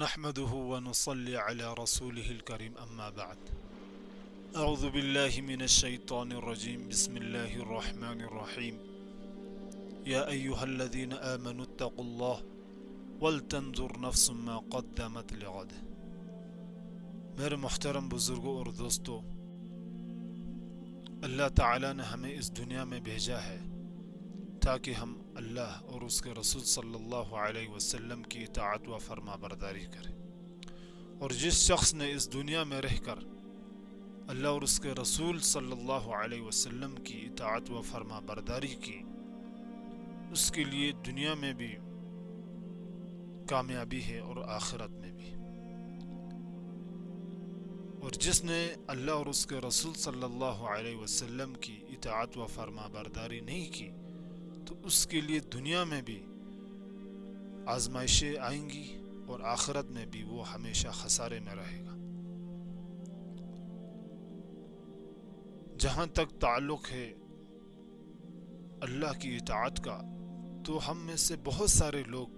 نحمده ونصلي على رسوله الكريم أما بعد أعوذ بالله من الشيطان الرجيم بسم الله الرحمن الرحيم يا أيها الذين آمنوا اتقوا الله ولتنظر نفس ما قدمت لغد۔ میرے محترم بزرگوں اور دوستوں، اللہ تعالیٰ نے ہمیں اس دنیا میں بھیجا ہے تاکہ ہم اللہ اور اس کے رسول صلی اللہ علیہ وسلم کی اطاعت و فرما برداری کریں، اور جس شخص نے اس دنیا میں رہ کر اللہ اور اس کے رسول صلی اللہ علیہ وسلم کی اطاعت و فرما برداری کی، اس کے لیے دنیا میں بھی کامیابی ہے اور آخرت میں بھی۔ اور جس نے اللہ اور اس کے رسول صلی اللہ علیہ وسلم کی اطاعت و فرما برداری نہیں کی تو اس کے لیے دنیا میں بھی آزمائشیں آئیں گی اور آخرت میں بھی وہ ہمیشہ خسارے میں رہے گا۔ جہاں تک تعلق ہے اللہ کی اطاعت کا، تو ہم میں سے بہت سارے لوگ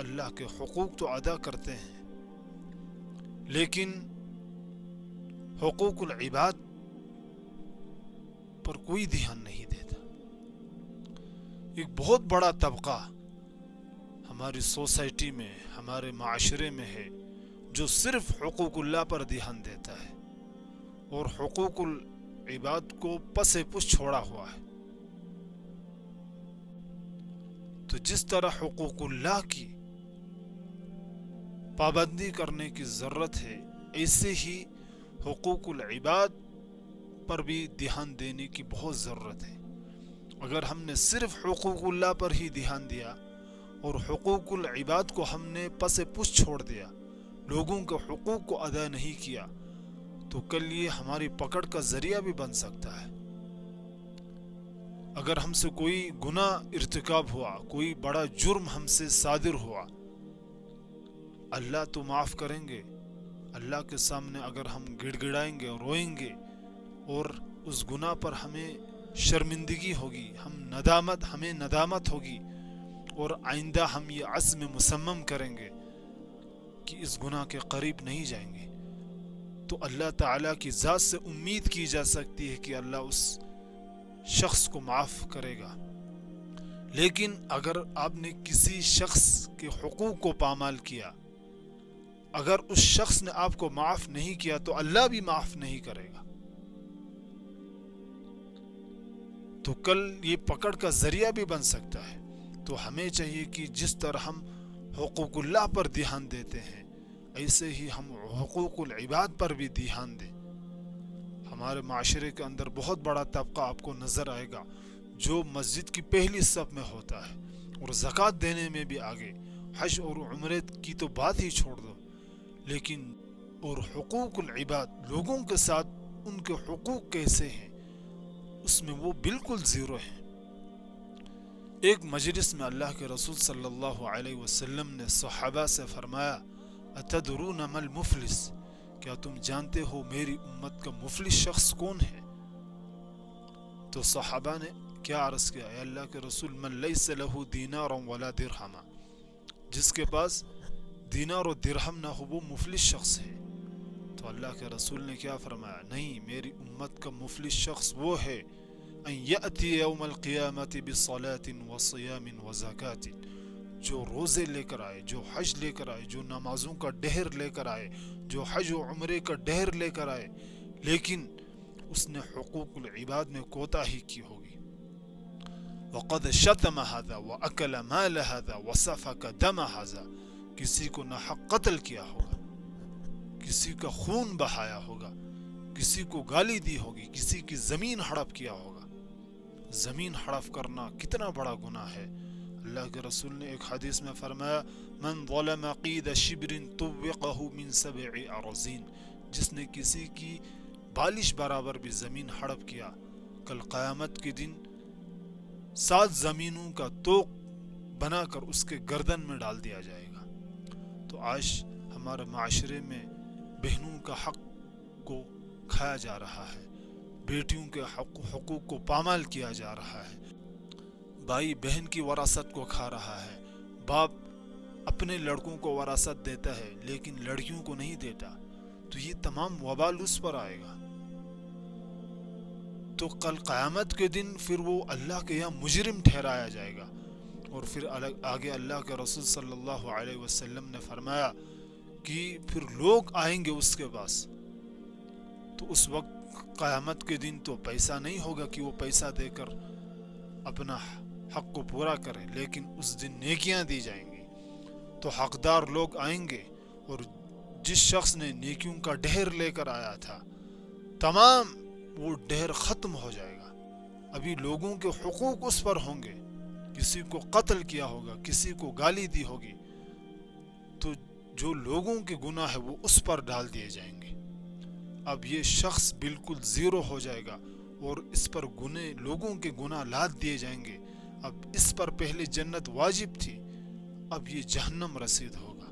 اللہ کے حقوق تو ادا کرتے ہیں، لیکن حقوق العباد پر کوئی دھیان نہیں دیتا۔ ایک بہت بڑا طبقہ ہماری سوسائٹی میں، ہمارے معاشرے میں ہے جو صرف حقوق اللہ پر دھیان دیتا ہے اور حقوق العباد کو پس پش چھوڑا ہوا ہے۔ تو جس طرح حقوق اللہ کی پابندی کرنے کی ضرورت ہے، ایسے ہی حقوق العباد پر بھی دھیان دینے کی بہت ضرورت ہے۔ اگر ہم نے صرف حقوق اللہ پر ہی دھیان دیا اور حقوق العباد کو ہم نے پس پش چھوڑ دیا، لوگوں کے حقوق کو ادا نہیں کیا، تو کل یہ ہماری پکڑ کا ذریعہ بھی بن سکتا ہے۔ اگر ہم سے کوئی گناہ ارتکاب ہوا، کوئی بڑا جرم ہم سے صادر ہوا، اللہ تو معاف کریں گے۔ اللہ کے سامنے اگر ہم گڑ گڑائیں گے اور روئیں گے اور اس گناہ پر ہمیں شرمندگی ہوگی، ہمیں ندامت ہوگی، اور آئندہ ہم یہ عزم مصمم کریں گے کہ اس گناہ کے قریب نہیں جائیں گے، تو اللہ تعالیٰ کی ذات سے امید کی جا سکتی ہے کہ اللہ اس شخص کو معاف کرے گا۔ لیکن اگر آپ نے کسی شخص کے حقوق کو پامال کیا، اگر اس شخص نے آپ کو معاف نہیں کیا تو اللہ بھی معاف نہیں کرے گا، تو کل یہ پکڑ کا ذریعہ بھی بن سکتا ہے۔ تو ہمیں چاہیے کہ جس طرح ہم حقوق اللہ پر دھیان دیتے ہیں، ایسے ہی ہم حقوق العباد پر بھی دھیان دیں۔ ہمارے معاشرے کے اندر بہت بڑا طبقہ آپ کو نظر آئے گا جو مسجد کی پہلی صف میں ہوتا ہے اور زکوٰۃ دینے میں بھی آگے، حج اور عمرے کی تو بات ہی چھوڑ دو، لیکن اور حقوق العباد، لوگوں کے ساتھ ان کے حقوق کیسے ہیں، اس میں وہ بالکل زیرو ہیں۔ ایک مجلس میں اللہ کے رسول صلی اللہ علیہ وسلم نے صحابہ سے فرمایا، اتدرون ما المفلس، کیا تم جانتے ہو میری امت کا مفلس شخص کون ہے؟ تو صحابہ نے کیا عرض کیا، اے اللہ کے رسول، من لیس لہ دینار ولا درہم، جس کے پاس دینار و درہم نہ ہو وہ مفلس شخص ہے۔ تو اللہ کے رسول نے کیا فرمایا، نہیں، میری امت کا مفلس شخص وہ ہے ان یأتی یوم القیامت بصلاۃ وصیام وزکوٰۃ، جو روزے لے کر آئے، جو حج لے کر آئے، جو نمازوں کا ڈھیر لے کر آئے، جو حج و عمرے کا ڈھیر لے کر آئے، لیکن اس نے حقوق العباد میں کوتاہی کی ہوگی۔ وقد شتم ھذا واکل مال ھذا وسفک دم ھذا، کسی کو ناحق قتل کیا ہوگا، کسی کا خون بہایا ہوگا، کسی کو گالی دی ہوگی، کسی کی زمین ہڑپ کیا ہوگا۔ زمین ہڑپ کرنا کتنا بڑا گناہ ہے۔ اللہ کے رسول نے ایک حدیث میں فرمایا، من ظلم قید شبر طوقہ من 7 اراضین، جس نے کسی کی بالش برابر بھی زمین ہڑپ کیا، کل قیامت کے دن 7 زمینوں کا طوق بنا کر اس کے گردن میں ڈال دیا جائے گا۔ تو آج ہمارے معاشرے میں بہنوں کا حق کو کھایا جا رہا ہے، بیٹیوں کے حقوق کو پامال کیا جا رہا ہے، بھائی بہن کی وراثت کو کھا رہا ہے، باپ اپنے لڑکوں کو وراثت دیتا ہے لیکن لڑکیوں کو نہیں دیتا، تو یہ تمام وبال اس پر آئے گا۔ تو کل قیامت کے دن پھر وہ اللہ کے یہاں مجرم ٹھہرایا جائے گا۔ اور پھر آگے اللہ کے رسول صلی اللہ علیہ وسلم نے فرمایا کہ پھر لوگ آئیں گے اس کے پاس، تو اس وقت قیامت کے دن تو پیسہ نہیں ہوگا کہ وہ پیسہ دے کر اپنا حق کو پورا کرے، لیکن اس دن نیکیاں دی جائیں گی۔ تو حقدار لوگ آئیں گے، اور جس شخص نے نیکیوں کا ڈھیر لے کر آیا تھا، تمام وہ ڈھیر ختم ہو جائے گا۔ ابھی لوگوں کے حقوق اس پر ہوں گے، کسی کو قتل کیا ہوگا، کسی کو گالی دی ہوگی، تو جو لوگوں کے گناہ ہے وہ اس پر ڈال دیے جائیں گے۔ اب یہ شخص بالکل زیرو ہو جائے گا، اور اس پر لوگوں کے گناہ لاد دیے جائیں گے۔ اب اس پر پہلے جنت واجب تھی، اب یہ جہنم رسید ہوگا۔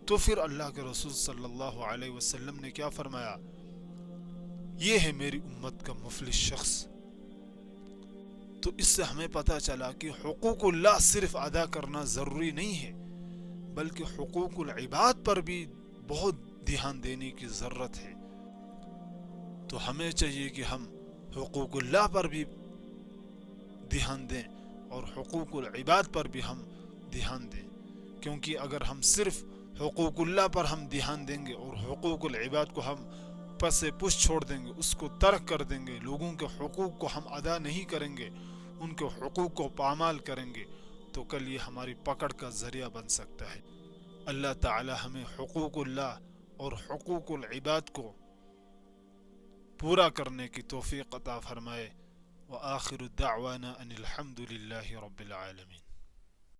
تو پھر اللہ کے رسول صلی اللہ علیہ وسلم نے کیا فرمایا؟ یہ ہے میری امت کا مفلس شخص۔ تو اس سے ہمیں پتہ چلا کہ حقوق اللہ صرف ادا کرنا ضروری نہیں ہے، بلکہ حقوق العباد پر بھی بہت دھیان دینے کی ضرورت ہے۔ تو ہمیں چاہیے کہ ہم حقوق اللہ پر بھی دھیان دیں اور حقوق العباد پر بھی ہم دھیان دیں، کیونکہ اگر ہم صرف حقوق اللہ پر ہم دھیان دیں گے اور حقوق العباد کو ہم پس پش چھوڑ دیں گے، اس کو ترک کر دیں گے، لوگوں کے حقوق کو ہم ادا نہیں کریں گے، ان کے حقوق کو پامال کریں گے، تو کل یہ ہماری پکڑ کا ذریعہ بن سکتا ہے۔ اللہ تعالی ہمیں حقوق اللہ اور حقوق العباد کو پورا کرنے کی توفیق عطا فرمائے۔ وآخر دعوانا ان الحمد للہ رب العالمین۔